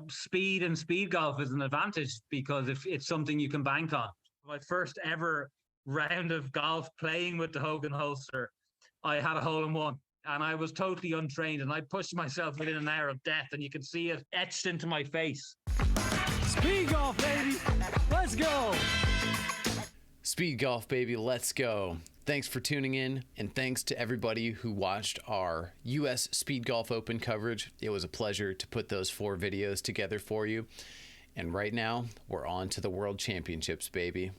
speed and speed golf is an advantage because if it's something you can bank on. My first ever round of golf playing with the Hogan Holster, I had a hole-in-one and I was totally untrained and I pushed myself within an hour of death, and you can see it etched into my face. Speed golf, baby. Let's go. Speed golf, baby. Let's go. Thanks for tuning in, and thanks to everybody who watched our US Speedgolf Open coverage. It was a pleasure to put those 4 videos together for you. And right now, we're on to the World Championships, baby.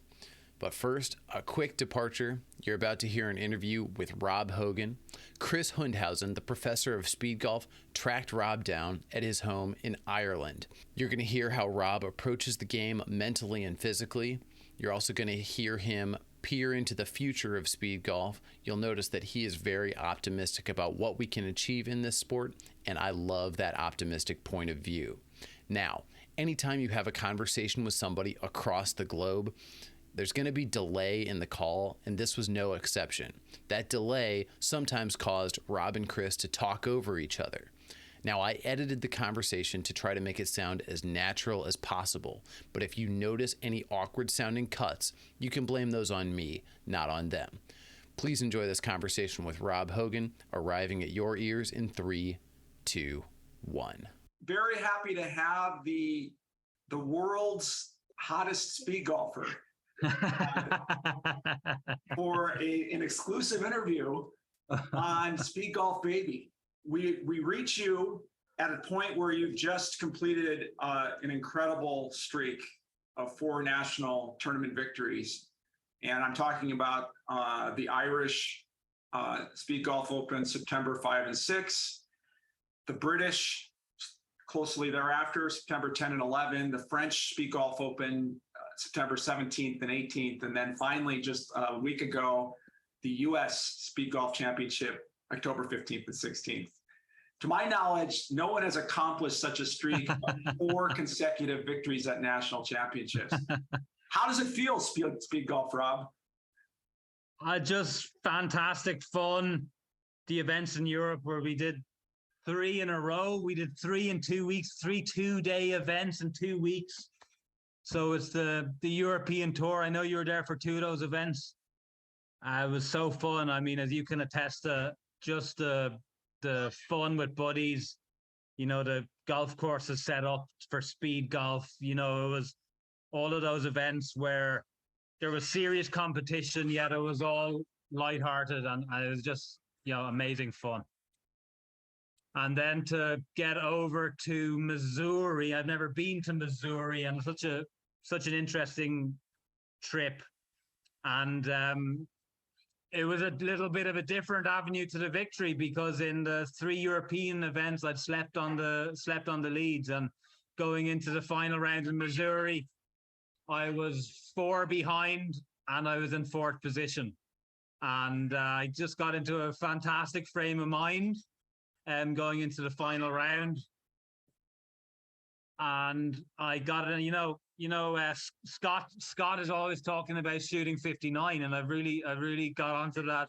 But first, a quick departure. You're about to hear an interview with Rob Hogan. Chris Hundhausen, the professor of speed golf, tracked Rob down at his home in Ireland. You're going to hear how Rob approaches the game mentally and physically. You're also going to hear him peer into the future of speed golf. You'll notice that he is very optimistic about what we can achieve in this sport, and I love that optimistic point of view. Now, anytime you have a conversation with somebody across the globe, there's going to be delay in the call, and this was no exception. That delay sometimes caused Rob and Chris to talk over each other. Now, I edited the conversation to try to make it sound as natural as possible, but if you notice any awkward sounding cuts, you can blame those on me, not on them. Please enjoy this conversation with Rob Hogan, arriving at your ears in 3, 2, 1. Very happy to have the world's hottest speed golfer for an exclusive interview on Speed Golf Baby. We reach you at a point where you've just completed an incredible streak of 4 national tournament victories. And I'm talking about the Irish Speedgolf Open, September 5 and 6, the British closely thereafter, September 10 and 11, the French Speedgolf Open, September 17th and 18th, and then finally just a week ago, the US Speedgolf Championship, October 15th and 16th. To my knowledge, no one has accomplished such a streak of 4 consecutive victories at national championships. How does it feel, speed golf, Rob? Just fantastic fun. The events in Europe where we did 3 in a row. We did 3 in 2 weeks, 3 2-day events in 2 weeks. So it's the European tour. I know you were there for 2 of those events. It was so fun. I mean, as you can attest to, just the fun with buddies, the golf course is set up for speed golf. It was all of those events where there was serious competition, yet it was all lighthearted, and it was just, amazing fun. And then to get over to Missouri, I've never been to Missouri, and such an interesting trip. And it was a little bit of a different avenue to the victory, because in the 3 European events, I'd slept on the leads, and going into the final round in Missouri, I was 4 behind and I was in 4th position. And I just got into a fantastic frame of mind going into the final round. And I got it, Scott is always talking about shooting 59, and I really got onto that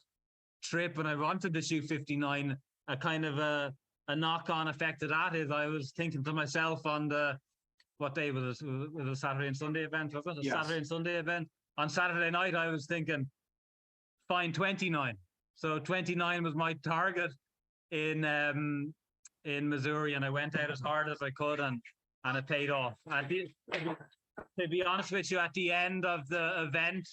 trip, and I wanted to shoot 59. A kind of a knock-on effect of that is I was thinking to myself on what day was it? Was it a Saturday and Sunday event? Was it a Saturday and Sunday event? On Saturday night, I was thinking, fine, 29. So 29 was my target in Missouri, and I went out as hard as I could, and it paid off. To be honest with you, at the end of the event,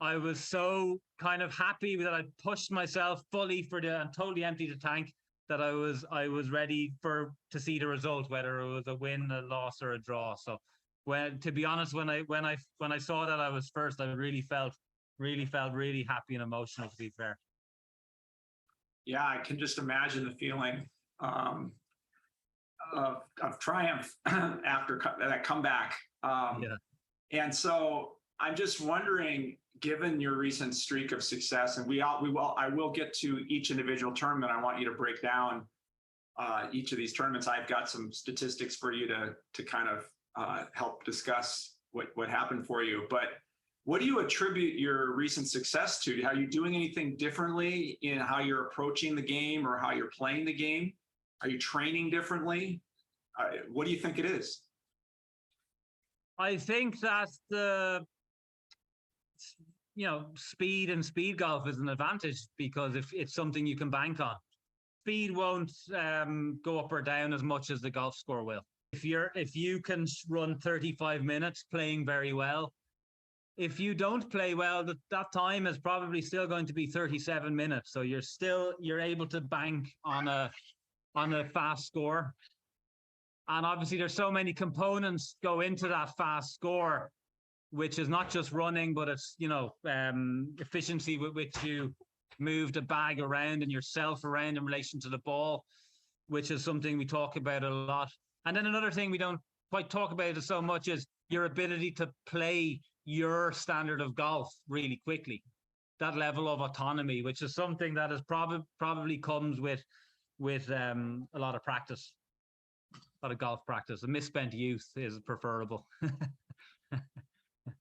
I was so kind of happy that I pushed myself fully and totally emptied the tank, that I was ready to see the result, whether it was a win, a loss, or a draw. So to be honest, when I saw that I was first, I really felt really happy and emotional, to be fair. Yeah, I can just imagine the feeling of triumph after that comeback. And so I'm just wondering, given your recent streak of success, and I will get to each individual tournament. I want you to break down each of these tournaments. I've got some statistics for you to kind of help discuss what happened for you. But what do you attribute your recent success to? Are you doing anything differently in how you're approaching the game or how you're playing the game? Are you training differently? What do you think it is? I think that speed and speed golf is an advantage because if it's something you can bank on. Speed won't go up or down as much as the golf score will. If you can run 35 minutes playing very well, if you don't play well, that time is probably still going to be 37 minutes. So you're able to bank on a fast score. And obviously there's so many components go into that fast score, which is not just running, but it's, efficiency with which you move the bag around and yourself around in relation to the ball, which is something we talk about a lot. And then another thing we don't quite talk about it so much is your ability to play your standard of golf really quickly. That level of autonomy, which is something that is probably comes with a lot of practice, a lot of golf practice. A misspent youth is preferable.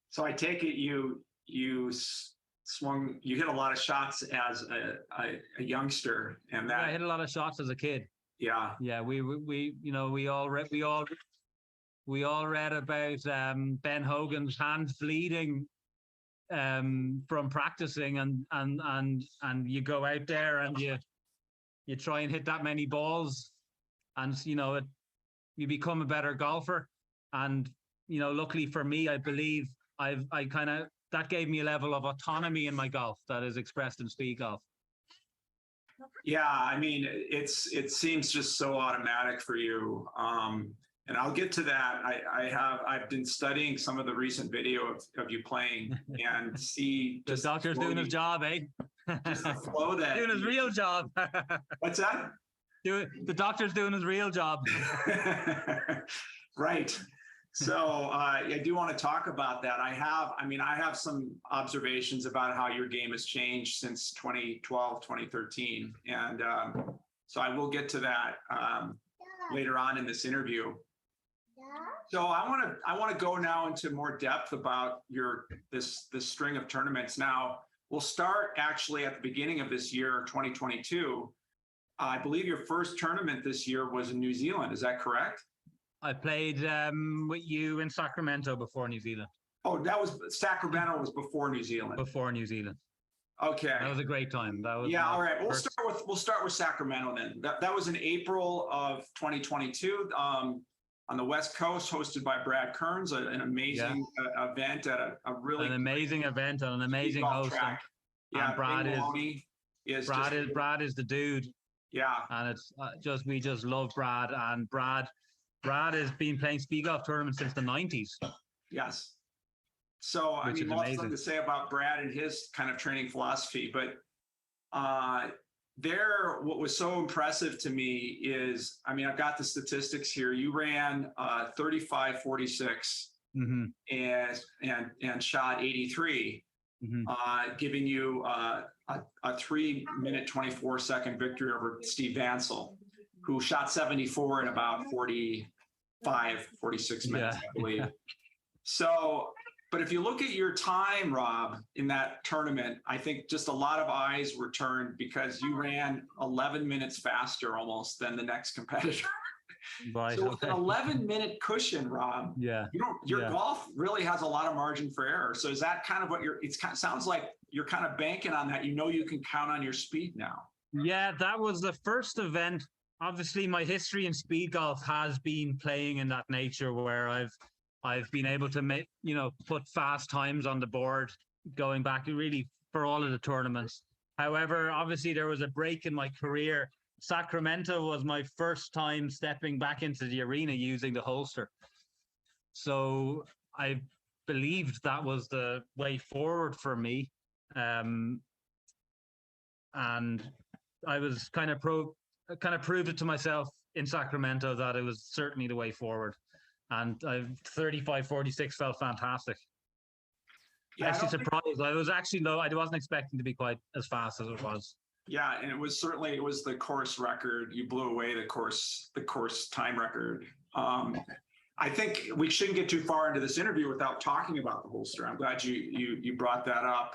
So I take it you hit a lot of shots as a youngster, and that I hit a lot of shots as a kid. Yeah. Yeah, we all read about Ben Hogan's hands bleeding from practicing, and you go out there and you try and hit that many balls, and you become a better golfer. And luckily for me, I believe that gave me a level of autonomy in my golf that is expressed in speed golf. Yeah, I mean, it seems just so automatic for you. And I'll get to that. I've been studying some of the recent video of you playing and see the doctor's doing his job, eh? Just the flow that doing his real job. What's that? The doctor's doing his real job. Right. So I do want to talk about that. I have some observations about how your game has changed since 2012, 2013. And so I will get to that later on in this interview. So I want to go now into more depth about this string of tournaments. Now, we'll start actually at the beginning of this year, 2022. I believe your first tournament this year was in New Zealand. Is that correct? I played with you in Sacramento before New Zealand. Oh, Sacramento was before New Zealand. Before New Zealand. Okay. That was a great time. That was all right. We'll start with Sacramento then. That was in April of 2022 on the West Coast, hosted by Brad Kearns, an amazing event at a really amazing event and an amazing host. Track. Yeah, and Brad is the dude. Yeah, and it's we just love Brad, and Brad has been playing speed golf tournaments since the 90s. Yes. So I mean, lots to say about Brad and his kind of training philosophy, but what was so impressive to me is, I mean, I've got the statistics here. You ran 35.46 and shot 83, giving you a 3-minute 24-second victory over Steve Vansel, who shot 74 in about 46 minutes, I believe. So, but if you look at your time, Rob, in that tournament, I think just a lot of eyes were turned because you ran 11 minutes faster almost than the next competitor. Right, so with an 11-minute cushion, Rob, your golf really has a lot of margin for error. So is that kind of what sounds like you're kind of banking on that? You can count on your speed now. Yeah, that was the first event. Obviously, my history in speed golf has been playing in that nature where I've been able to put fast times on the board going back really for all of the tournaments. However, obviously there was a break in my career. Sacramento was my first time stepping back into the arena using the holster. So I believed that was the way forward for me. And I was kind of proved it to myself in Sacramento that it was certainly the way forward. And 35.46 felt fantastic. Yeah, actually surprised. I was actually low. I wasn't expecting to be quite as fast as it was. Yeah, and it was the course record. You blew away the course time record. I think we shouldn't get too far into this interview without talking about the holster. I'm glad you brought that up.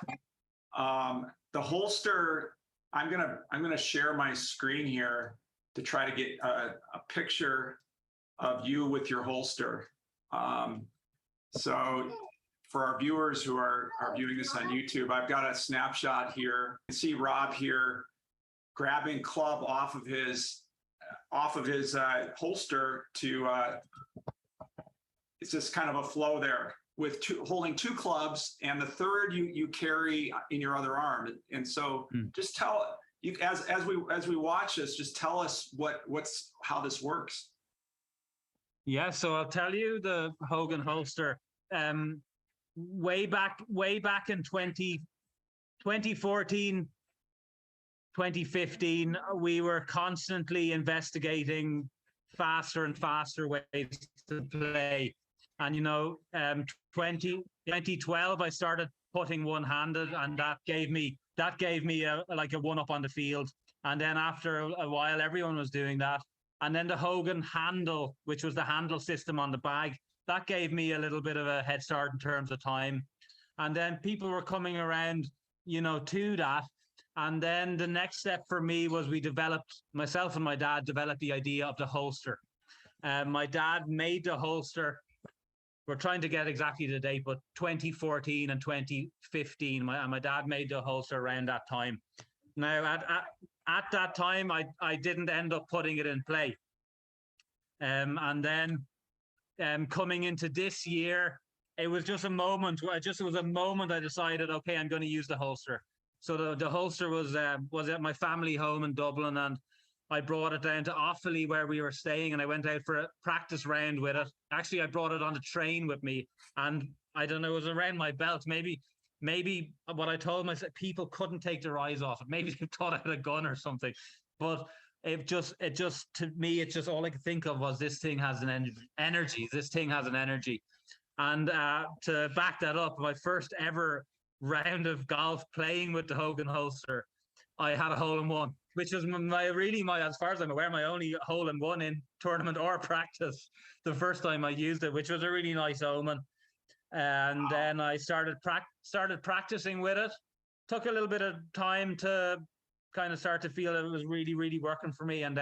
The holster. I'm gonna share my screen here to try to get a picture of you with your holster. So for our viewers who are viewing this on YouTube, I've got a snapshot here. You can see Rob here grabbing club off of his holster to, it's just kind of a flow there with holding two clubs, and the third you carry in your other arm. And so just tell you, as we watch this, just tell us how this works. Yeah, so I'll tell you the Hogan holster. Way back in 2014, 2015, we were constantly investigating faster and faster ways to play. And 2012, I started putting one-handed, and that gave me a one-up on the field. And then after a while, everyone was doing that. And then the Hogan handle, which was the handle system on the bag, that gave me a little bit of a head start in terms of time. And then people were coming around, to that. And then the next step for me was myself and my dad developed the idea of the holster. My dad made the holster. We're trying to get exactly the date, but 2014 and 2015, my dad made the holster around that time. Now, at that time, I didn't end up putting it in play. And then coming into this year, it was just a moment. I decided, okay, I'm going to use the holster. So the holster was at my family home in Dublin, and I brought it down to Offaly where we were staying, and I went out for a practice round with it. Actually, I brought it on the train with me, and I don't know, it was around my belt. Maybe what I told myself, people couldn't take their eyes off it. Maybe they thought I had a gun or something. But it just to me, it's just all I could think of was this thing has an energy. This thing has an energy. And to back that up, my first ever round of golf playing with the Hogan holster, I had a hole-in-one, which was my, as far as I'm aware, my only hole-in-one in tournament or practice. The first time I used it, which was a really nice omen. And then I started practicing with it. Took a little bit of time to kind of start to feel it was really, really working for me. And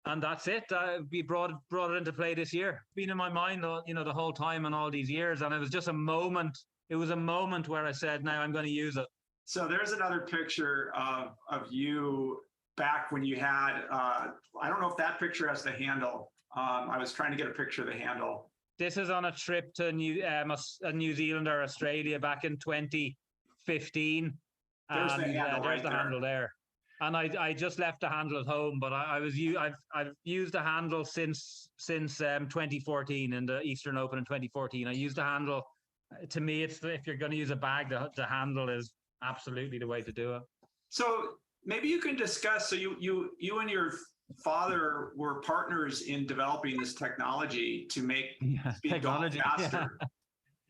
that's it. We brought it into play this year. Been in my mind, the whole time and all these years. And it was just a moment. It was a moment where I said, now I'm going to use it. So there's another picture of you back when you had, I don't know if that picture has the handle. I was trying to get a picture of the handle. This is on a trip to New Zealand or Australia back in 2015. There's the handle, there's the handle there. And I just left the handle at home, but I've used the handle since 2014 in the Eastern Open in 2014. I used the handle. To me, if you're going to use a bag, the handle is absolutely the way to do it. So maybe you can discuss. So you and your father were partners in developing this technology to make speedgolf faster.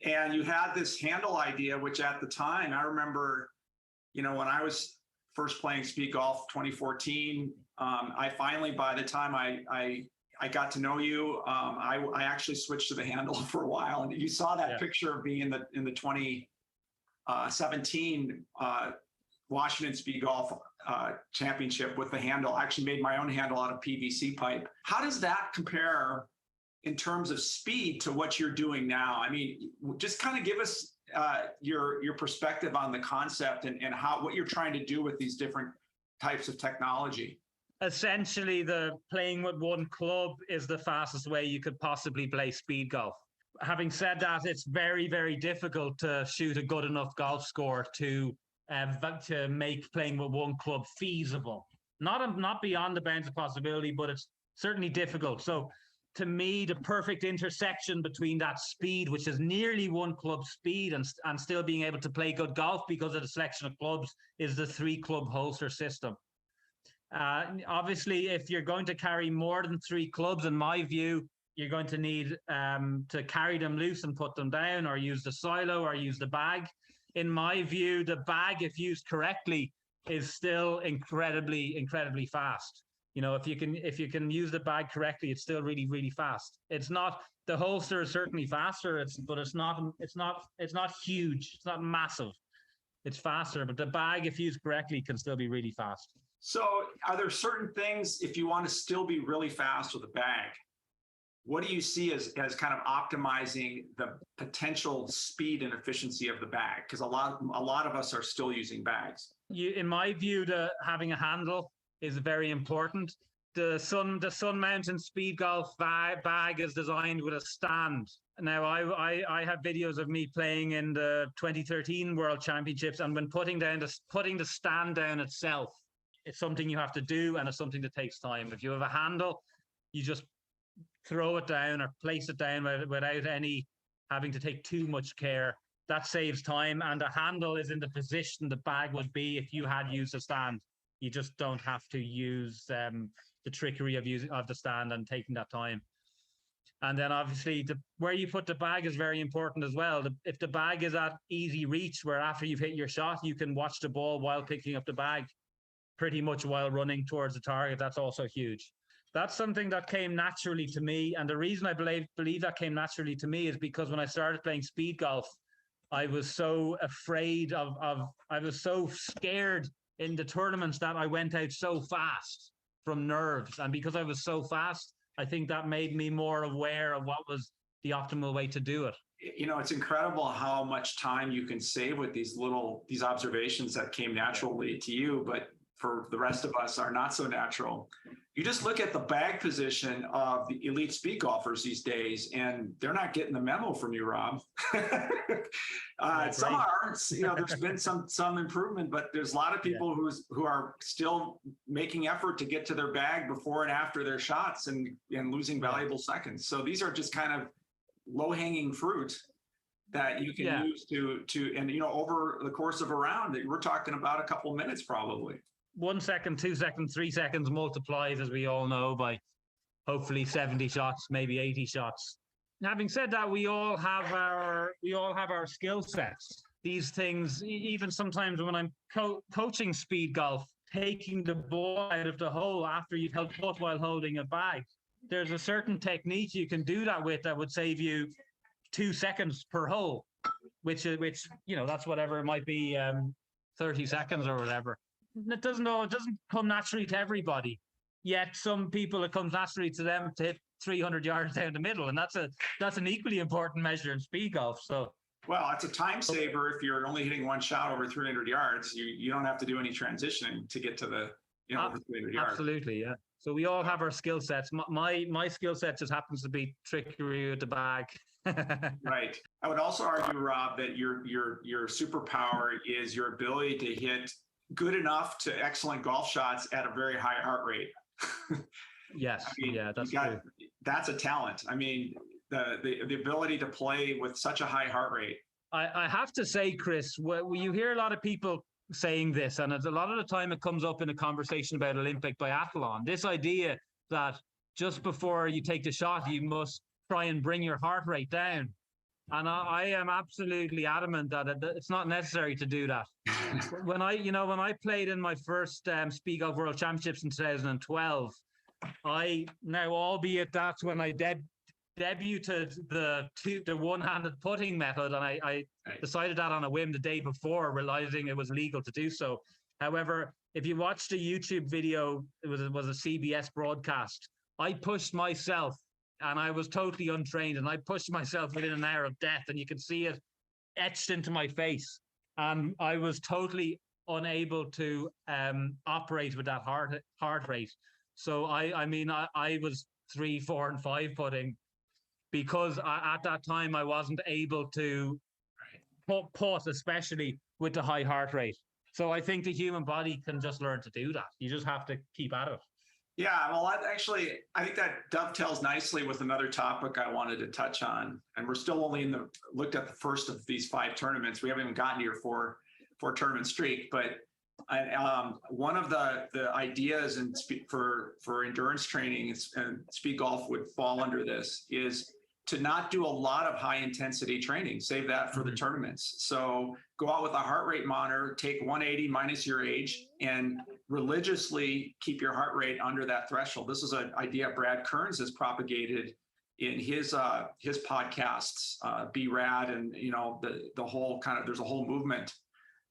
Yeah. And you had this handle idea, which at the time, I remember, when I was first playing speedgolf 2014, I finally, by the time I got to know you, I actually switched to the handle for a while. And you saw that picture of me in the 2017 Washington Speedgolf Championship with the handle. I actually made my own handle out of PVC pipe. How does that compare in terms of speed to what you're doing now? I mean, just kind of give us your perspective on the concept and what you're trying to do with these different types of technology. Essentially, the playing with one club is the fastest way you could possibly play speed golf. Having said that, it's very, very difficult to shoot a good enough golf score to make playing with one club feasible. Not beyond the bounds of possibility, but it's certainly difficult. So to me, the perfect intersection between that speed, which is nearly one club speed, and still being able to play good golf because of the selection of clubs, is the 3-club holster system. Obviously, if you're going to carry more than 3 clubs, in my view, you're going to need to carry them loose and put them down, or use the silo, or use the bag. In my view, the bag, if used correctly, is still incredibly, incredibly fast. If you can use the bag correctly, it's still really, really fast. It's not, the holster is certainly faster, but it's not huge. It's not massive. It's faster, but the bag, if used correctly, can still be really fast. So are there certain things, if you want to still be really fast with a bag, what do you see as kind of optimizing the potential speed and efficiency of the bag? Because a lot of us are still using bags. In my view, having a handle is very important. The Sun Mountain Speedgolf bag is designed with a stand. Now, I have videos of me playing in the 2013 World Championships, and when putting the stand down itself, it's something you have to do, and it's something that takes time. If you have a handle, you just throw it down or place it down without any having to take too much care. That saves time, and the handle is in the position the bag would be if you had used a stand. You just don't have to use the trickery of the stand and taking that time. And then obviously where you put the bag is very important as well. If the bag is at easy reach, where after you've hit your shot, you can watch the ball while picking up the bag, pretty much while running towards the target, that's also huge. That's something that came naturally to me. And the reason I believe that came naturally to me is because when I started playing speed golf, I was so afraid I was so scared in the tournaments that I went out so fast from nerves. And because I was so fast, I think that made me more aware of what was the optimal way to do it. You know, it's incredible how much time you can save with these observations that came naturally to you, but for the rest of us are not so natural. You just look at the bag position of the elite speed golfers these days, and they're not getting the memo from you, Rob. Some are, you know, there's been some improvement, but there's a lot of people who are still making effort to get to their bag before and after their shots and losing valuable seconds. So these are just kind of low-hanging fruit that you can use to, and, you know, over the course of a round, that we're talking about a couple minutes probably. 1 second, 2 seconds, 3 seconds multiplies, as we all know, by hopefully 70 shots, maybe 80 shots. Having said that, we all have our skill sets. These things, even sometimes when I'm coaching speed golf, taking the ball out of the hole after you've held putt while holding a bag, there's a certain technique you can do that with that would save you 2 seconds per hole, which you know, that's whatever it might be, 30 seconds or whatever. It doesn't come naturally to everybody. Yet some people, it comes naturally to them to hit 300 yards down the middle, and that's an equally important measure in speed golf. So, well, it's a time saver if you're only hitting one shot over 300 yards. You don't have to do any transitioning to get to the over 300 yards. Absolutely, yeah. So we all have our skill sets. My skill set just happens to be trickery with the bag. Right. I would also argue, Rob, that your superpower is your ability to hit good enough to excellent golf shots at a very high heart rate. Yes. I mean, yeah, that's true. That's a talent. I mean, the ability to play with such a high heart rate. I have to say, Chris, you hear a lot of people saying this, and a lot of the time it comes up in a conversation about Olympic biathlon. This idea that just before you take the shot, you must try and bring your heart rate down. And I am absolutely adamant that it's not necessary to do that. When I played in my first Speed Golf World Championships in 2012, albeit that's when I debuted the one-handed putting method, and I decided that on a whim the day before, realizing it was legal to do so. However, if you watch the YouTube video, it was a CBS broadcast. I pushed myself, and I was totally untrained, and I pushed myself within an hour of death, and you can see it etched into my face. And I was totally unable to operate with that heart rate. So I was 3, 4, and 5 putting, because at that time I wasn't able to putt, especially with the high heart rate. So I think the human body can just learn to do that. You just have to keep at it. Yeah, well, I think that dovetails nicely with another topic I wanted to touch on. And we're still only looked at the first of these 5 tournaments. We haven't even gotten to your four tournament streak. But one of the ideas for endurance training and speed golf would fall under this is to not do a lot of high intensity training. Save that for the tournaments. So go out with a heart rate monitor, take 180 minus your age, and religiously keep your heart rate under that threshold. This is an idea Brad Kearns has propagated in his podcasts, Be Rad, and the whole there's a whole movement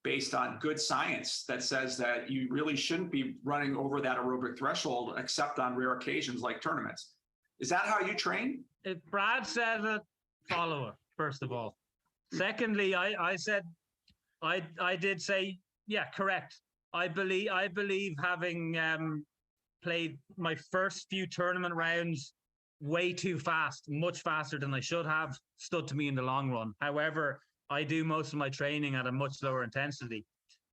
based on good science that says that you really shouldn't be running over that aerobic threshold except on rare occasions like tournaments. Is that how you train? If Brad says it, follow it, first of all. Secondly, I said, I did say, yeah, correct. I believe having played my first few tournament rounds way too fast, much faster than I should have, stood to me in the long run. However, I do most of my training at a much lower intensity.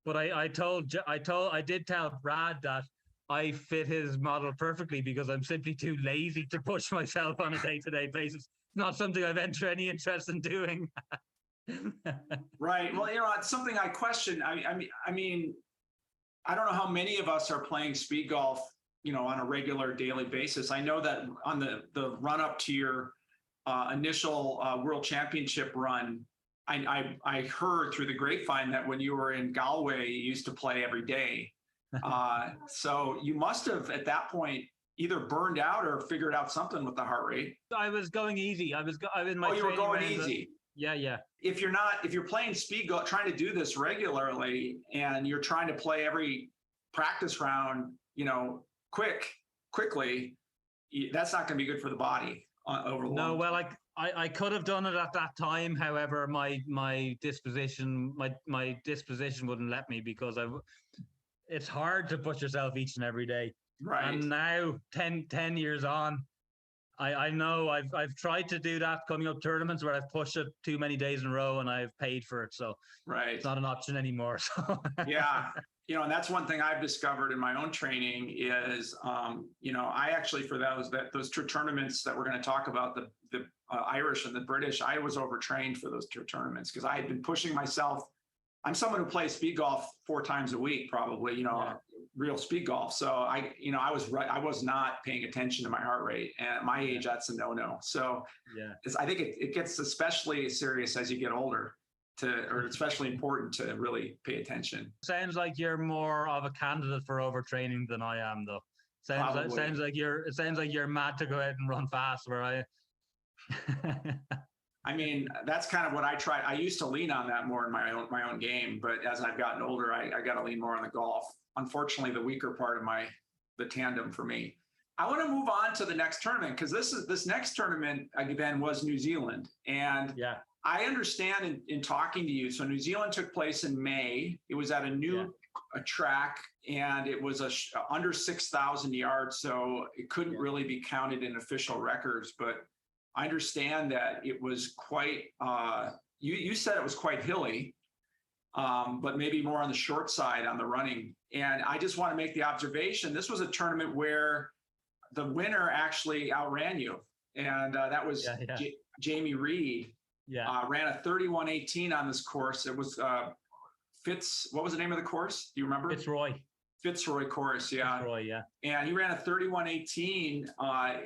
But I did tell Brad that I fit his model perfectly because I'm simply too lazy to push myself on a day-to-day basis. Not something I've entered any interest in doing. Right. Well, it's something I question. I mean, I don't know how many of us are playing speed golf, on a regular daily basis. I know that on the run up to your initial World Championship run, I heard through the grapevine that when you were in Galway, you used to play every day. So you must have at that point either burned out or figured out something with the heart rate. I was going easy. I was in my. Oh, you were going easy. Yeah. If you're playing speed golf, trying to do this regularly, and you're trying to play every practice round, quickly, that's not going to be good for the body over the long No, well, I could have done it at that time. However, my disposition wouldn't let me because it's hard to push yourself each and every day. Right. And now 10 years on, I know I've tried to do that coming up tournaments where I've pushed it too many days in a row and I've paid for it. So right. It's not an option anymore. So yeah. And that's one thing I've discovered in my own training is, I actually, for those two tournaments that we're going to talk about, the Irish and the British, I was overtrained for those two tournaments because I had been pushing myself. I'm someone who plays speed golf 4 times a week, probably, real speed golf. So I was not paying attention to my heart rate, and at my age, that's a no-no. So I think it gets especially serious as you get older, or especially important to really pay attention. Sounds like you're more of a candidate for overtraining than I am, though. Sounds like you're mad to go out and run fast, where I. I mean, that's kind of what I try. I used to lean on that more in my own game, but as I've gotten older, I got to lean more on the golf. Unfortunately, the weaker part of the tandem for me. I want to move on to the next tournament because this next tournament again was New Zealand, and I understand in talking to you. So New Zealand took place in May. It was at a new track, and it was under 6,000 yards, so it couldn't really be counted in official records, but I understand that it was quite, you said it was quite hilly, but maybe more on the short side on the running. And I just want to make the observation, this was a tournament where the winner actually outran you. And that was Jamie Reid. Ran a 31:18 on this course. It was what was the name of the course? Do you remember? Fitzroy course, Fitzroy, and he ran a 31:18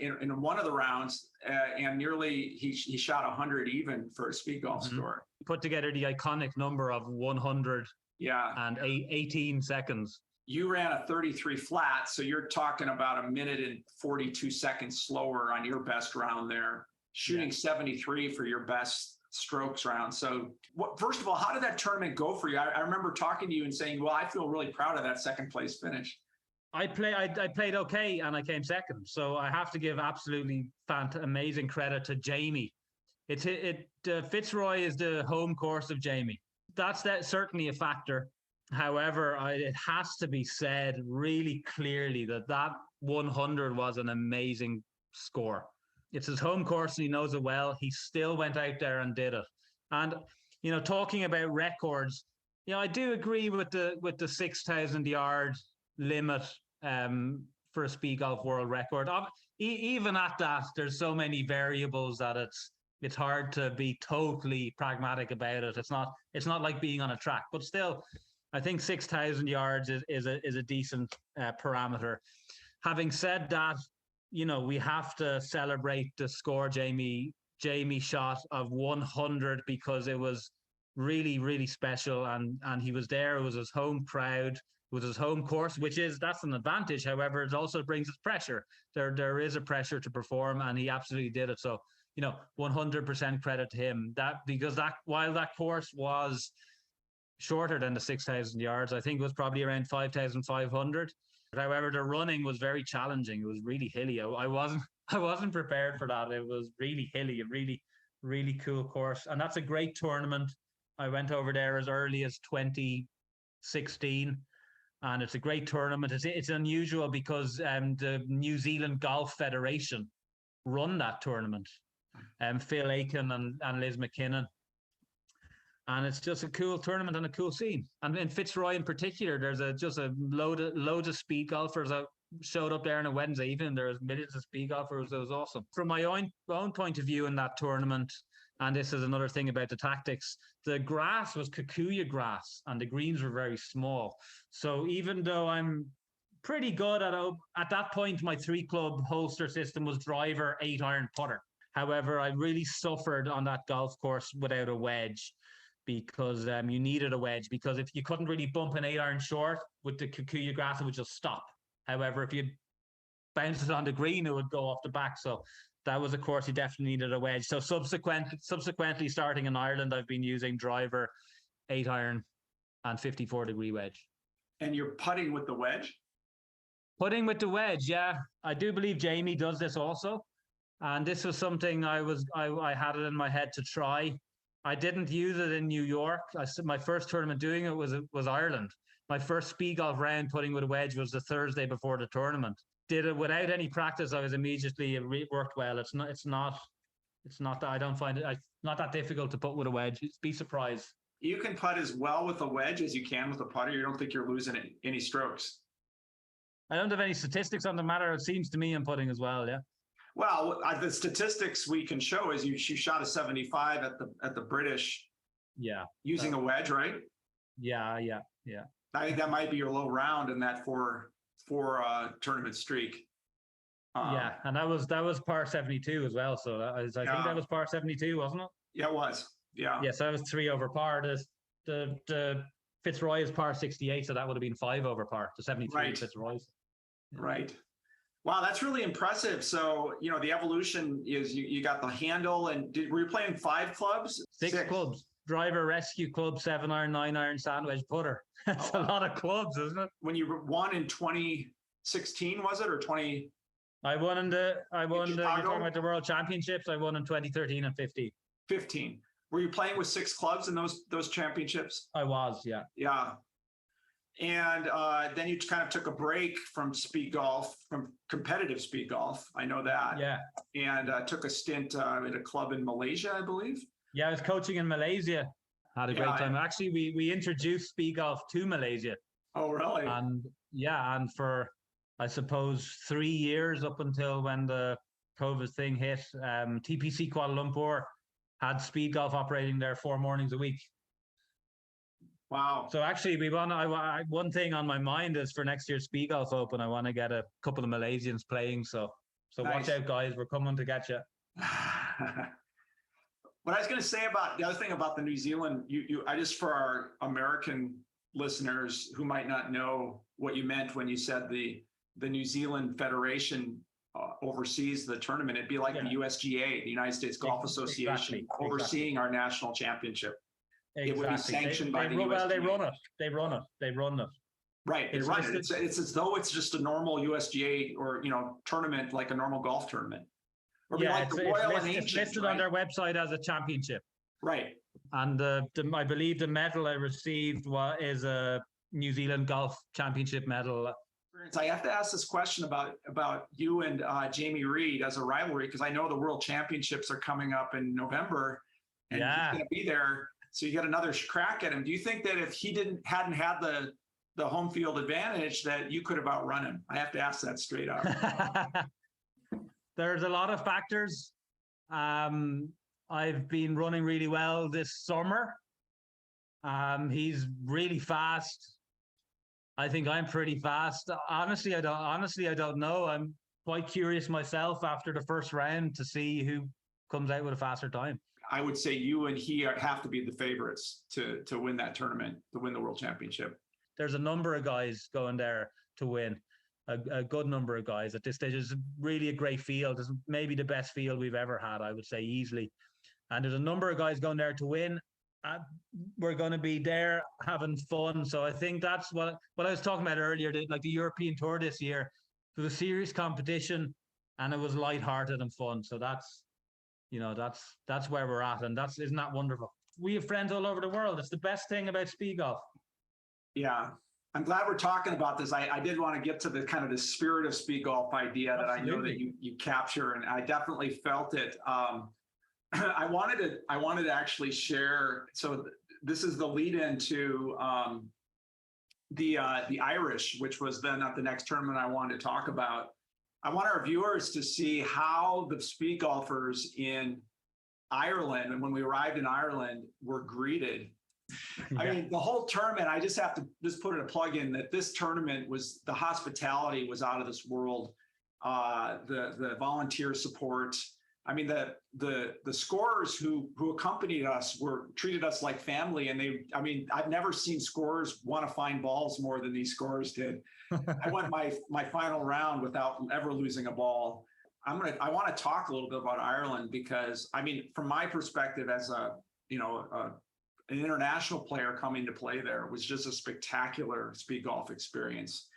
in one of the rounds, and nearly he shot 100 even for a speed golf score. Put together the iconic number of 100 and 18 seconds. You ran a 33 flat, so you're talking about 1 minute and 42 seconds slower on your best round there, shooting 73 for your best strokes round. So first of all, how did that tournament go for you? I remember talking to you and saying, well, I feel really proud of that second place finish. I played okay and I came second. So I have to give absolutely amazing credit to Jamie. Fitzroy is the home course of Jamie. That's certainly a factor. However, it has to be said really clearly that 100 was an amazing score. It's his home course and he knows it well. He still went out there and did it. And, talking about records, I do agree with the 6,000 yard limit for a speed golf world record. Even at that, there's so many variables that it's hard to be totally pragmatic about it. It's not like being on a track, but still, I think 6,000 yards is a decent parameter. Having said that, we have to celebrate the score Jamie shot of 100 because it was really, really special. And he was there. It was his home crowd. It was his home course, that's an advantage. However, it also brings us pressure. There is a pressure to perform, and he absolutely did it. So, 100% credit to him. While that course was shorter than the 6,000 yards. I think it was probably around 5,500. However, the running was very challenging. It was really hilly. I wasn't prepared for that. It was really hilly, a really cool course. And that's a great tournament. I went over there as early as 2016. And it's a great tournament. It's unusual because the New Zealand Golf Federation run that tournament. Phil Aiken and Liz McKinnon. And it's just a cool tournament and a cool scene. And in Fitzroy in particular, there's just a loads of speed golfers that showed up there on a Wednesday evening. There was millions of speed golfers. It was awesome. From my own point of view in that tournament, and this is another thing about the tactics, the grass was kikuyu grass and the greens were very small. So even though I'm pretty good at that point, my 3-club holster system was driver, 8-iron putter. However, I really suffered on that golf course without a wedge because you needed a wedge, because if you couldn't really bump an 8-iron short with the kikuyu grass, it would just stop. However, if you bounce it on the green, it would go off the back. So that was a course you definitely needed a wedge. So subsequently starting in Ireland, I've been using driver, 8-iron and 54-degree wedge. And you're putting with the wedge? Putting with the wedge, yeah. I do believe Jamie does this also. And this was something I had it in my head to try. I didn't use it in New York. My first tournament doing it was Ireland. My first speed golf round putting with a wedge was the Thursday before the tournament. Did it without any practice. I was immediately, it worked well. It's not that, I don't find it not that difficult to put with a wedge. Be surprised. You can putt as well with a wedge as you can with a putter. You don't think you're losing any strokes? I don't have any statistics on the matter. It seems to me I'm putting as well, yeah. Well, the statistics we can show is you shot a 75 at the British. Yeah. Using a wedge, right? Yeah. I think that might be your low round in that four tournament streak. Yeah, and that was par 72 as well. So I think that was par 72, wasn't it? Yeah, it was. Yeah. Yeah, so that was 3 over par. The Fitzroy is par 68, so that would have been 5 over par. The 73 right. Fitzroy. Yeah. Right. Wow, that's really impressive. So, the evolution is you got the handle, and were you playing 5 clubs? 6 clubs. Driver, rescue club, 7-iron, 9-iron, sandwich, putter. That's a lot of clubs, isn't it? When you won in 2016, was it, or 20? You're talking about the World Championships. I won in 2013 and 15. 15. Were you playing with 6 clubs in those championships? I was, yeah. Yeah. And then you kind of took a break from speed golf, from competitive speed golf. I know that. Yeah. And took a stint at a club in Malaysia, I believe. Yeah, I was coaching in Malaysia. Had a great time. Actually, we introduced speed golf to Malaysia. Oh, really? And for, I suppose, 3 years up until when the COVID thing hit, TPC Kuala Lumpur had speed golf operating there 4 mornings a week. Wow. So actually, one thing on my mind is for next year's Speed Golf Open, I want to get a couple of Malaysians playing. So nice. Watch out, guys. We're coming to get you. What I was going to say about the other thing about the New Zealand, I just, for our American listeners who might not know what you meant when you said the New Zealand Federation oversees the tournament, it'd be like the USGA, the United States Golf Association, overseeing our national championship. Exactly. It would be sanctioned by the USGA. Well, they run it. Right, they run it. It's as though it's just a normal USGA or tournament, like a normal golf tournament. Or like it's listed on their website as a championship. Right. And I believe the medal I received is a New Zealand Golf Championship medal. I have to ask this question about you and Jamie Reid as a rivalry, because I know the World Championships are coming up in November, and he's going to be there. So you get another crack at him. Do you think that if he hadn't had the home field advantage, that you could have outrun him? I have to ask that straight up. There's a lot of factors. I've been running really well this summer. He's really fast. I think I'm pretty fast. Honestly, I don't know. I'm quite curious myself after the first round to see who comes out with a faster time. I would say you and he have to be the favorites to win that tournament, to win the World Championship. There's a number of guys going there to win, a good number of guys at this stage. It's really a great field. It's maybe the best field we've ever had, I would say, easily. And there's a number of guys going there to win. we're going to be there having fun. So I think that's what I was talking about earlier. Like the European Tour this year, it was a serious competition, and it was lighthearted and fun. So that's where we're at, and isn't that wonderful? We have friends all over the world. It's the best thing about speed golf. Yeah. I'm glad we're talking about this. I did want to get to the kind of the spirit of speed golf idea that I know that you capture, and I definitely felt it. I wanted to actually share. So this is the lead into the Irish, which was then at the next tournament I wanted to talk about. I want our viewers to see how the speed golfers in Ireland, and when we arrived in Ireland, were greeted. I mean, the whole tournament, I just have to just put in a plug in that this tournament the hospitality was out of this world. The volunteer support. I mean, the scorers who accompanied us treated us like family. And I've never seen scorers want to find balls more than these scorers did. I went my final round without ever losing a ball. I want to talk a little bit about Ireland because, I mean, from my perspective as an international player coming to play there, was just a spectacular speed golf experience.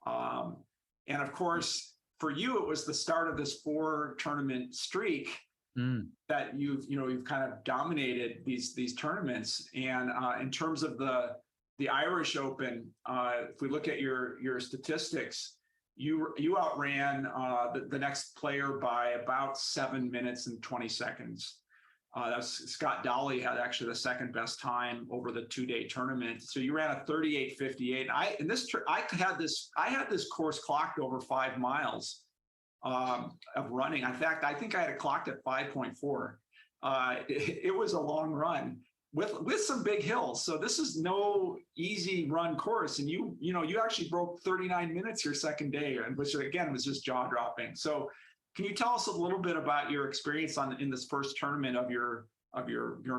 And of course, for you, it was the start of this 4-tournament streak that you've kind of dominated these tournaments. And in terms of the Irish Open, if we look at your statistics, you outran the next player by about 7 minutes and 20 seconds. That's Scott Dolly had actually the second best time over the 2-day tournament. So you ran a 38.58. I had this course clocked over 5 miles of running. In fact, I think I had it clocked at 5.4. It was a long run with some big hills. So this is no easy run course. And you actually broke 39 minutes your second day, which again was just jaw dropping. So can you tell us a little bit about your experience in this first tournament of your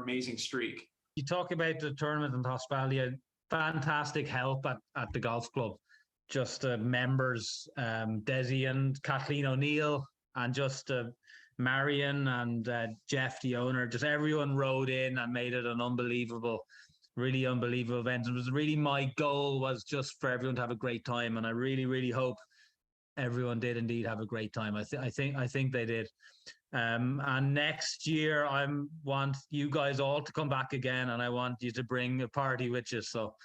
amazing streak? You talk about the tournament in Australia, fantastic help at the golf club. Just members, Desi and Kathleen O'Neill, and just Marion and Jeff, the owner, just everyone rode in and made it an really unbelievable event. It was really, my goal was just for everyone to have a great time. And I really, really hope everyone did indeed have a great time. I think they did. And next year, I want you guys all to come back again, and I want you to bring a party with you. So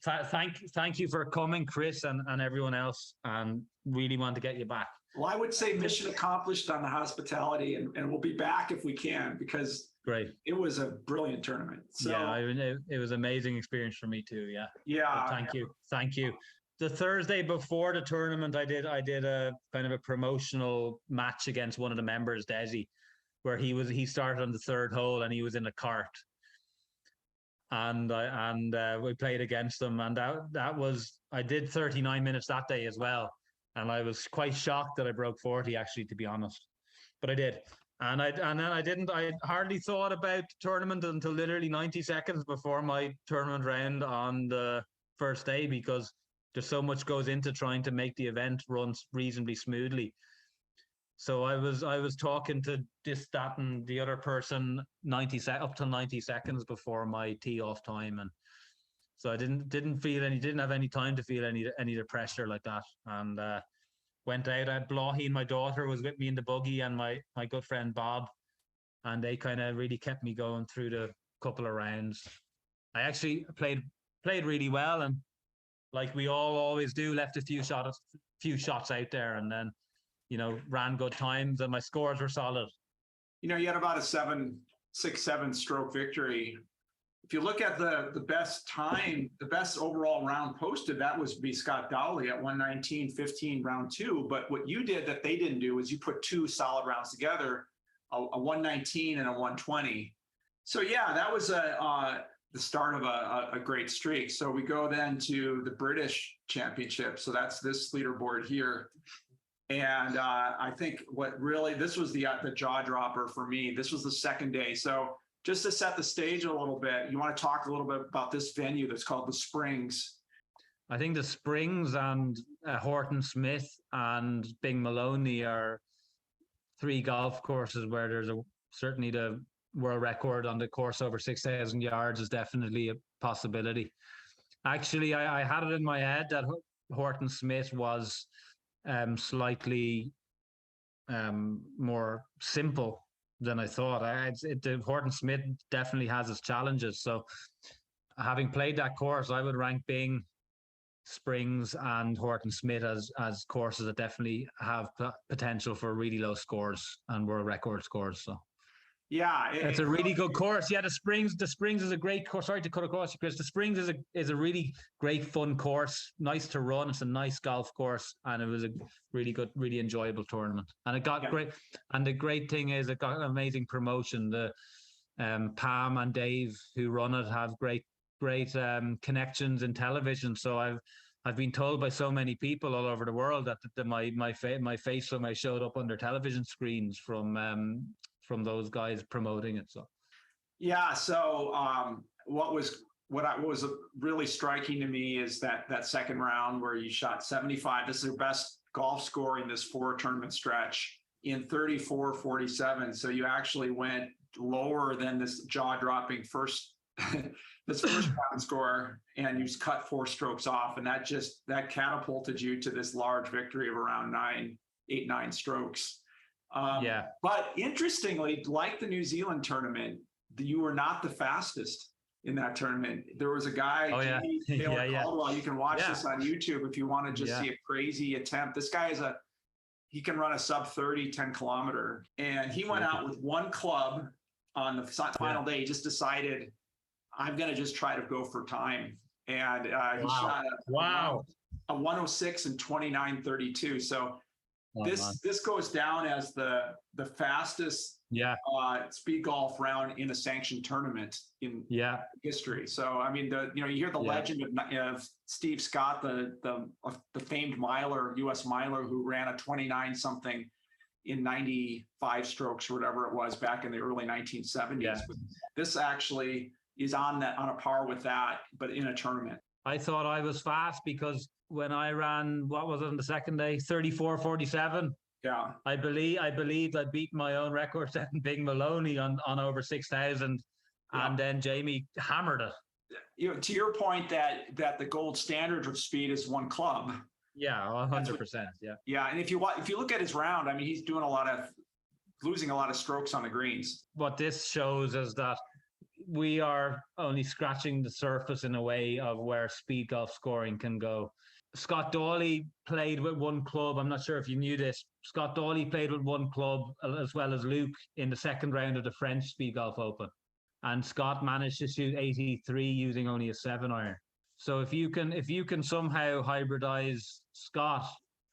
thank you for coming, Chris, and everyone else, and really want to get you back. Well, I would say mission accomplished on the hospitality, and we'll be back if we can, because great. It was a brilliant tournament. So yeah, it was an amazing experience for me too. Yeah. Yeah. So thank you. The Thursday before the tournament, I did a kind of a promotional match against one of the members, Desi, where he started on the 3rd hole and he was in a cart, and we played against them, and I did 39 minutes that day as well, and I was quite shocked that I broke 40 actually, to be honest, but I did. And I hardly thought about the tournament until literally 90 seconds before my tournament round on the first day, because there's so much goes into trying to make the event run reasonably smoothly. So I was talking to that and the other person up to 90 seconds before my tee off time, and so I didn't have any time to feel any of the pressure like that. And went out. I had Blaheen, my daughter, was with me in the buggy, and my good friend Bob, and they kind of really kept me going through the couple of rounds. I actually played really well, and like we all always do, left a few shots out there, and then ran good times, and my scores were solid. You had about a 6-7 stroke victory. If you look at the best time, the best overall round posted, that was Scott Dowley at 119.15 round 2. But what you did that they didn't do is you put 2 solid rounds together, a 119 and a 120. So yeah, that was the start of a great streak. So we go then to the British Championship. So that's this leaderboard here. And I think this was the jaw dropper for me. This was the second day. So just to set the stage a little bit, you want to talk a little bit about this venue that's called the Springs. I think the Springs and Horton Smith and Bing Maloney are 3 golf courses where there's certainly the world record on the course over 6,000 yards is definitely a possibility. Actually, I had it in my head that Horton Smith was slightly more simple than I thought. Horton Smith definitely has its challenges. So having played that course, I would rank Bing, Springs and Horton Smith as courses that definitely have potential for really low scores and world record scores. So Yeah, it's a really good course. Yeah, the Springs is a great course. Sorry to cut across you, Chris. The Springs is a really great fun course. Nice to run. It's a nice golf course, and it was a really good, really enjoyable tournament. And it got great. And the great thing is, it got an amazing promotion. The Pam and Dave who run it have great connections in television. So I've been told by so many people all over the world that my face somehow showed up on their television screens from those guys promoting it. So yeah. So what was really striking to me is that second round where you shot 75. This is your best golf score in this 4 tournament stretch in 34.47. So you actually went lower than this jaw-dropping first round score, and you cut 4 strokes off, and that catapulted you to this large victory of around 8-9 strokes. But interestingly, like the New Zealand tournament, you were not the fastest in that tournament. There was a guy, Jamie Caldwell. You can watch this on YouTube if you want to just see a crazy attempt. This guy he can run a sub 30 10 kilometer, and he went out with one club on the final day. He just decided, I'm going to just try to go for time. And he shot a 106 and 29.32. So this goes down as the fastest speed golf round in a sanctioned tournament in history. So I mean, you hear the legend of Steve Scott, the famed miler, US miler, who ran a 29 something in 95 strokes or whatever it was back in the early 1970s. Yeah. This actually is on a par with that, but in a tournament. I thought I was fast because when I ran, what was it on the second day, 34.47. Yeah, I believe I beat my own record setting Big Maloney on over 6,000, and then Jamie hammered it. To your point that the gold standard of speed is one club. Yeah, 100%. Yeah. Yeah, and if you look at his round, I mean, he's doing losing a lot of strokes on the greens. What this shows is that we are only scratching the surface in a way of where speed golf scoring can go. Scott Dawley played with one club. I'm not sure if you knew this. Scott Dawley played with one club as well as Luke in the second round of the French Speedgolf Open. And Scott managed to shoot 83 using only a 7-iron. So if you can somehow hybridize Scott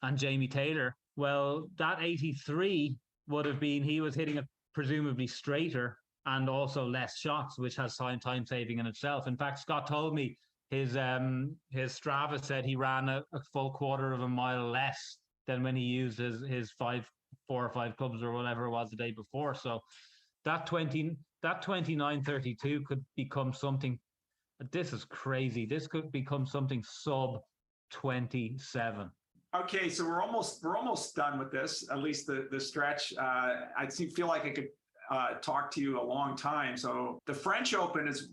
and Jamie Taylor, well, that 83 would have been, he was hitting it presumably straighter and also less shots, which has time saving in itself. In fact, Scott told me his Strava said he ran a full quarter of a mile less than when he used his 4 or 5 clubs or whatever it was the day before. So that 29.32 could become something. This is crazy. This could become something sub 27. Okay, so we're almost done with this. At least the stretch. I feel like I could talk to you a long time. So the French Open this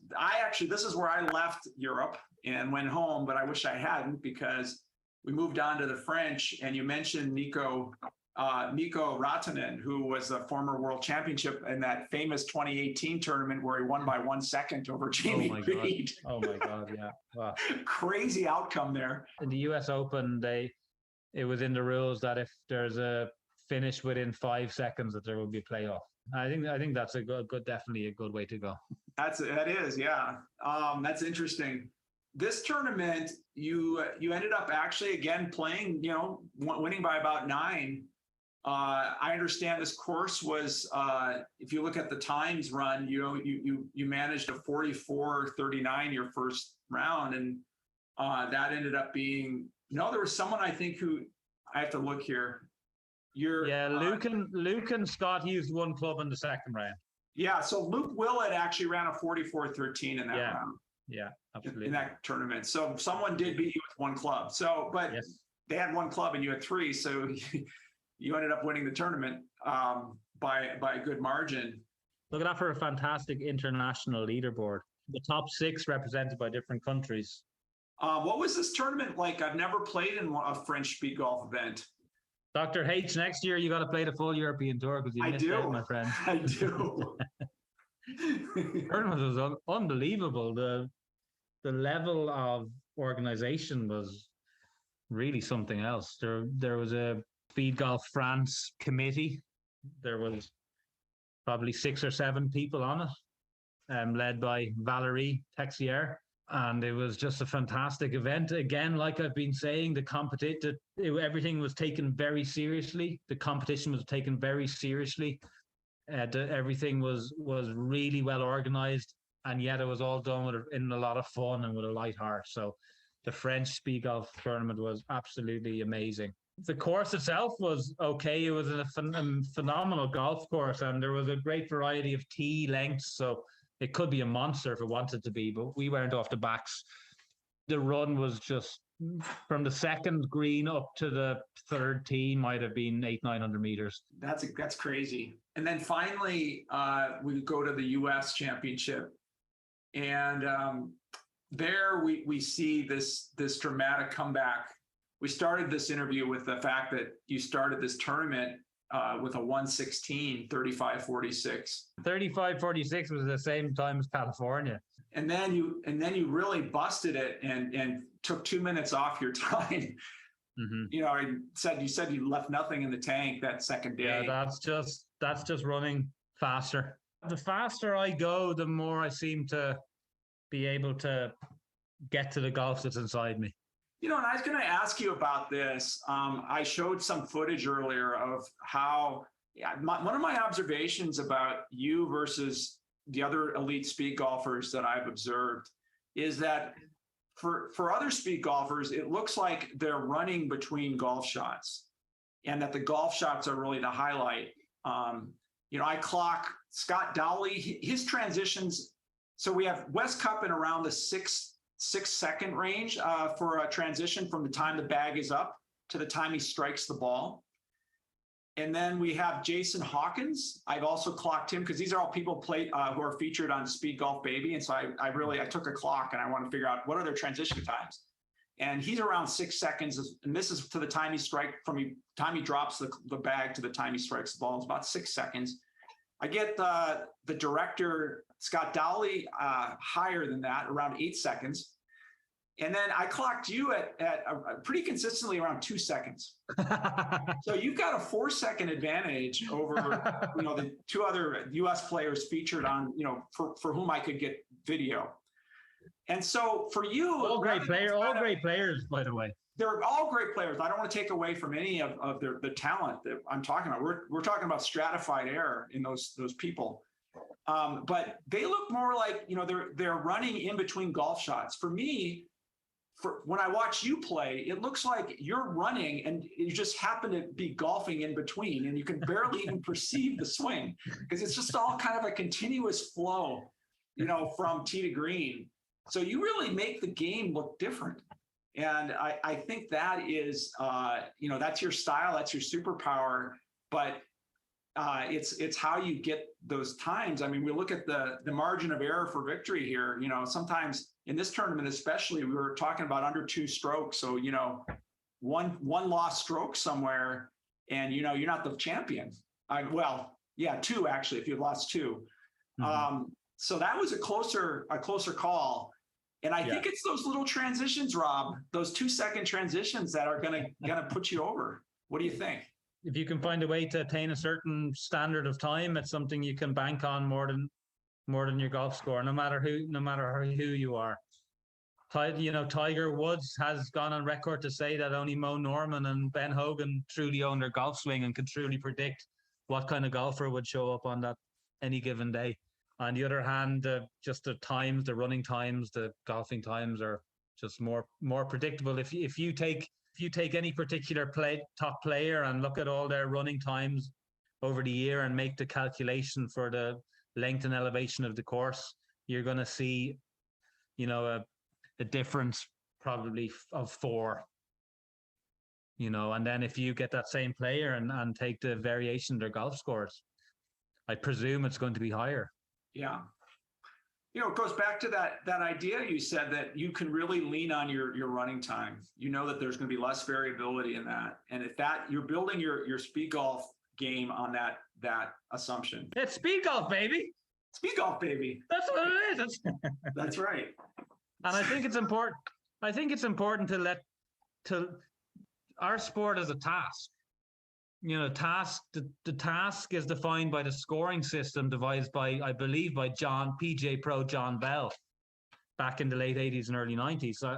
is where I left Europe and went home, but I wish I hadn't, because we moved on to the French, and you mentioned Nico Ratanen, who was a former world championship in that famous 2018 tournament where he won by 1 second over Jamie Reid. Oh my God, yeah. Wow. Crazy outcome there. In the US Open, it was in the rules that if there's a finish within 5 seconds, that there will be a playoff. I think that's definitely a good way to go. That is, yeah. That's interesting. This tournament, you ended up actually again playing, winning by about 9. I understand this course was, if you look at the times run, you managed a 44.39 your first round, and that ended up being there was someone I think who I have to look here. Luke and Scott used one club in the second round. Yeah, so Luke Willett actually ran a 44.13 in that round. Yeah, absolutely. In that tournament. So someone did beat you with one club. So, but they had one club and you had 3. So you ended up winning the tournament by a good margin. Look at that for a fantastic international leaderboard. The top 6 represented by different countries. What was this tournament like? I've never played in a French speed golf event. Dr. H, next year you got to play the full European Tour because you missed out, my friend. I do. The tournament was unbelievable. The level of organization was really something else. There was a Speed Golf France committee. There was probably 6 or 7 people on it, led by Valérie Texier. And it was just a fantastic event. Again, like I've been saying, everything was taken very seriously. The competition was taken very seriously. Everything was really well organized, and yet it was all done in a lot of fun and with a light heart. So the French Speed Golf tournament was absolutely amazing. The course itself was okay. It was a phenomenal golf course, and there was a great variety of tee lengths. So it could be a monster if it wanted to be, but we weren't off the backs. The run was just from the second green up to the third tee might have been 800-900 meters. That's crazy. And then finally, we go to the US Championship, and there we see this dramatic comeback. We started this interview with the fact that you started this tournament with a 1:16, 35:46. 35:46 was the same time as California. And then you really busted it and took 2 minutes off your time. Mm-hmm. You said you left nothing in the tank that second day. Yeah, that's just running faster. The faster I go, the more I seem to be able to get to the golf that's inside me. And I was going to ask you about this. I showed some footage earlier of how one of my observations about you versus the other elite speed golfers that I've observed is that for other speed golfers, it looks like they're running between golf shots, and that the golf shots are really the highlight. I clock Scott Dowley, his transitions. So we have West Cup in around the 6-second range for a transition from the time the bag is up to the time he strikes the ball. And then we have Jason Hawkins. I've also clocked him because these are all people who are featured on Speed Golf Baby. And so I took a clock and I want to figure out what are their transition times. And he's around 6 seconds. And this is to the time he time he drops the bag to the time he strikes the ball. It's about 6 seconds. I get the director, Scott Dowley, higher than that, around 8 seconds. And then I clocked you at pretty consistently around 2 seconds. So you've got a 4-second advantage over, the 2 other US players featured on, for whom I could get video. And so for you, all great players, by the way. They're all great players. I don't want to take away from any of the talent that I'm talking about. We're talking about stratified air in those people. But they look more like, they're running in between golf shots. For me, when I watch you play, it looks like you're running and you just happen to be golfing in between, and you can barely even perceive the swing because it's just all kind of a continuous flow, from tee to green. So you really make the game look different. And I think that is, that's your style, that's your superpower, but it's how you get those times. I mean, we look at the margin of error for victory here. Sometimes in this tournament, especially, we were talking about under 2 strokes. So, one lost stroke somewhere, and you're not the champion. 2 actually, if you lost 2. Mm-hmm. So that was a closer call. And I think it's those little transitions, Rob, those 2-second transitions that are gonna put you over. What do you think? If you can find a way to attain a certain standard of time, it's something you can bank on more than your golf score, no matter who you are. Tiger Woods has gone on record to say that only Mo Norman and Ben Hogan truly own their golf swing and can truly predict what kind of golfer would show up on that any given day. On the other hand, just the times, the running times, the golfing times are just more predictable. If you take any particular top player and look at all their running times over the year and make the calculation for the length and elevation of the course, you're going to see, a difference probably of 4. And then if you get that same player and take the variation of their golf scores, I presume it's going to be higher. Yeah. You know, it goes back to that idea you said that you can really lean on your running time. You know that there's going to be less variability in that. And if that you're building your speed golf game on that assumption. It's speed golf, baby. Speed golf, baby. That's what it is. That's right. And I think it's important. I think it's important to our sport as a task. You know, the task is defined by the scoring system devised by, I believe, by PGA Pro John Bell back in the late 80s and early 90s. So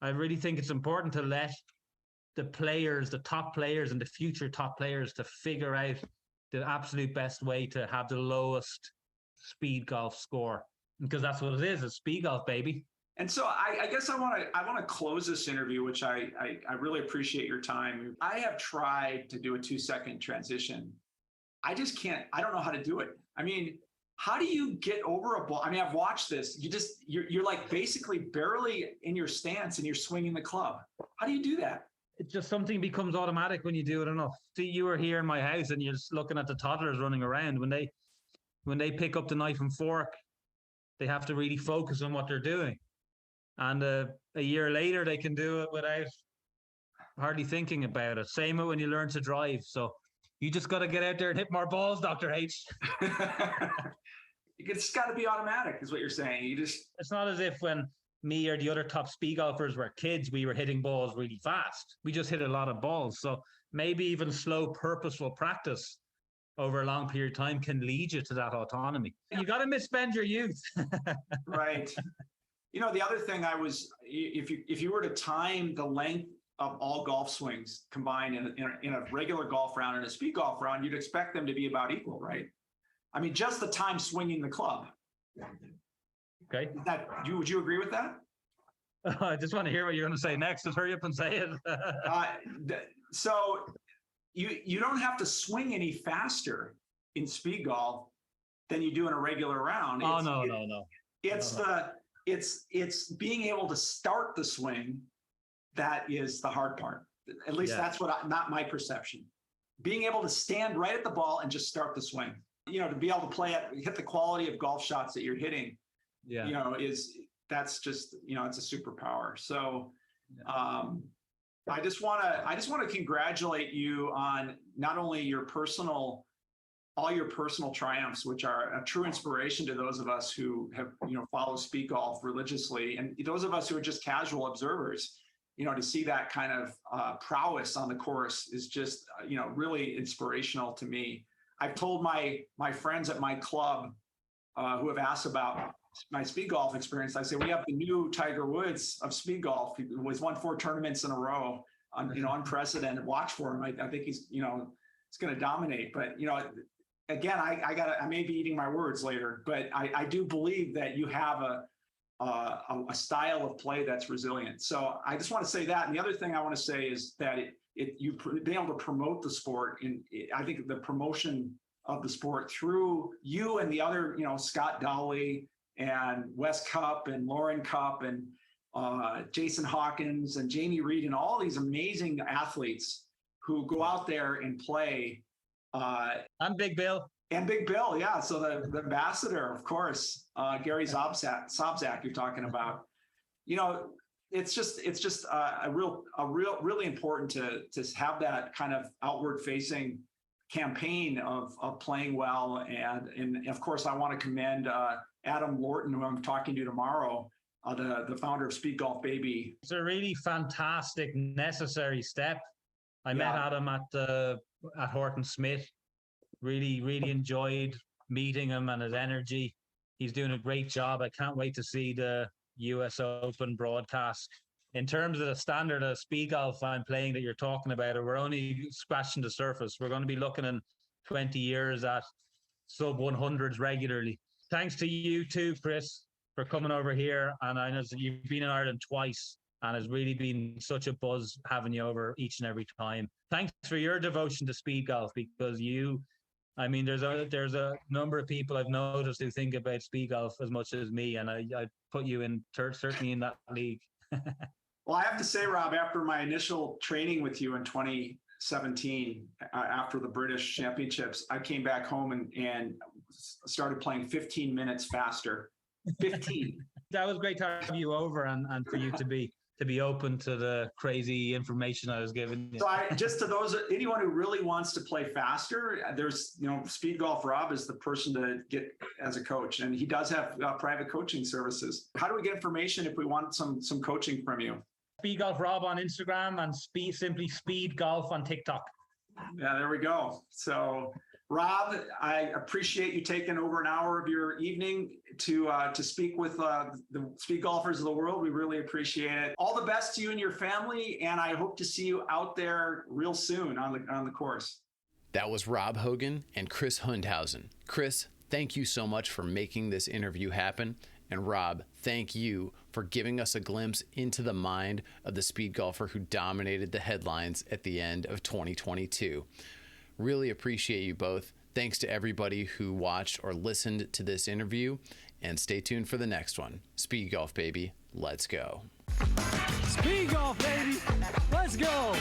I really think it's important to let the players, the top players and the future top players, to figure out the absolute best way to have the lowest speed golf score, because that's what it is. It's speed golf, baby. And so I guess I want to close this interview, which I really appreciate your time. I have tried to do a 2-second transition. I just can't. I don't know how to do it. I mean, how do you get over a ball? I mean, I've watched this. You're like basically barely in your stance and you're swinging the club. How do you do that? It's just something becomes automatic when you do it enough. See, you were here in my house and you're just looking at the toddlers running around. When they pick up the knife and fork, they have to really focus on what they're doing. And a year later, they can do it without hardly thinking about it. Same when you learn to drive. So you just got to get out there and hit more balls, Dr. H. It's got to be automatic, is what you're saying. It's not as if when me or the other top speed golfers were kids, we were hitting balls really fast. We just hit a lot of balls. So maybe even slow, purposeful practice over a long period of time can lead you to that autonomy. You got to misspend your youth. Right. You know, the other thing if you were to time the length of all golf swings combined in a regular golf round and a speed golf round, you'd expect them to be about equal, right? I mean, just the time swinging the club. Okay. Would you agree with that? I just want to hear what you're going to say next. Just hurry up and say it. So you don't have to swing any faster in speed golf than you do in a regular round. No. It's being able to start the swing that is the hard part. At least that's not my perception. Being able to stand right at the ball and just start the swing. You know, to be able to hit the quality of golf shots that you're hitting. Yeah. You know, that's just, you know, it's a superpower. So I just want to congratulate you on not only all your personal triumphs, which are a true inspiration to those of us who have, you know, followed speed golf religiously, and those of us who are just casual observers. You know, to see that kind of prowess on the course is just, you know, really inspirational to me. I've told my friends at my club who have asked about my speed golf experience, I say, we have the new Tiger Woods of speed golf. He won 4 tournaments in a row, you know, unprecedented. Watch for him. I think he's, you know, he's going to dominate. But, you know, again, I may be eating my words later, but I do believe that you have a style of play that's resilient. So I just want to say that. And the other thing I want to say is that you've been able to promote the sport. And I think the promotion of the sport through you and the other, you know, Scott Dowley and Wes Cup and Lauren Cup and Jason Hawkins and Jamie Reid and all these amazing athletes who go out there and play. I'm Big Bill. And Big Bill, yeah. So the ambassador, of course, Gary Sobczak, you're talking about. You know, it's just really important to have that kind of outward facing campaign of playing well. And of course, I want to commend Adam Lorton, who I'm talking to tomorrow, the founder of Speed Golf Baby. It's a really fantastic, necessary step. I met Adam at Horton Smith. Really enjoyed meeting him and his energy. He's doing a great job. I can't wait to see the US Open broadcast. In terms of the standard of speed golf I'm playing that you're talking about, we're only scratching the surface. We're going to be looking in 20 years at sub 100s regularly. Thanks to you too, Chris, for coming over here. And I know you've been in Ireland twice, and it's really been such a buzz having you over each and every time. Thanks for your devotion to speed golf, because there's a number of people I've noticed who think about speed golf as much as me, and I put you in certainly in that league. Well, I have to say, Rob, after my initial training with you in 17, after the British Championships, I came back home and started playing 15 minutes faster. 15. That was great to have you over and for you to be open to the crazy information I was giving you. So just to anyone who really wants to play faster, there's, Speedgolf Rob is the person to get as a coach, and he does have private coaching services. How do we get information if we want some coaching from you? Speedgolf Rob on Instagram and simply Speedgolf on TikTok. Yeah, there we go. So Rob, I appreciate you taking over an hour of your evening to speak with the speed golfers of the world. We really appreciate it. All the best to you and your family, and I hope to see you out there real soon on the course. That was Rob Hogan and Chris Hundhausen. Chris, thank you so much for making this interview happen. And Rob, thank you for giving us a glimpse into the mind of the speed golfer who dominated the headlines at the end of 2022. Really appreciate you both. Thanks to everybody who watched or listened to this interview, and stay tuned for the next one. Speed golf, baby. Let's go. Speed golf, baby. Let's go.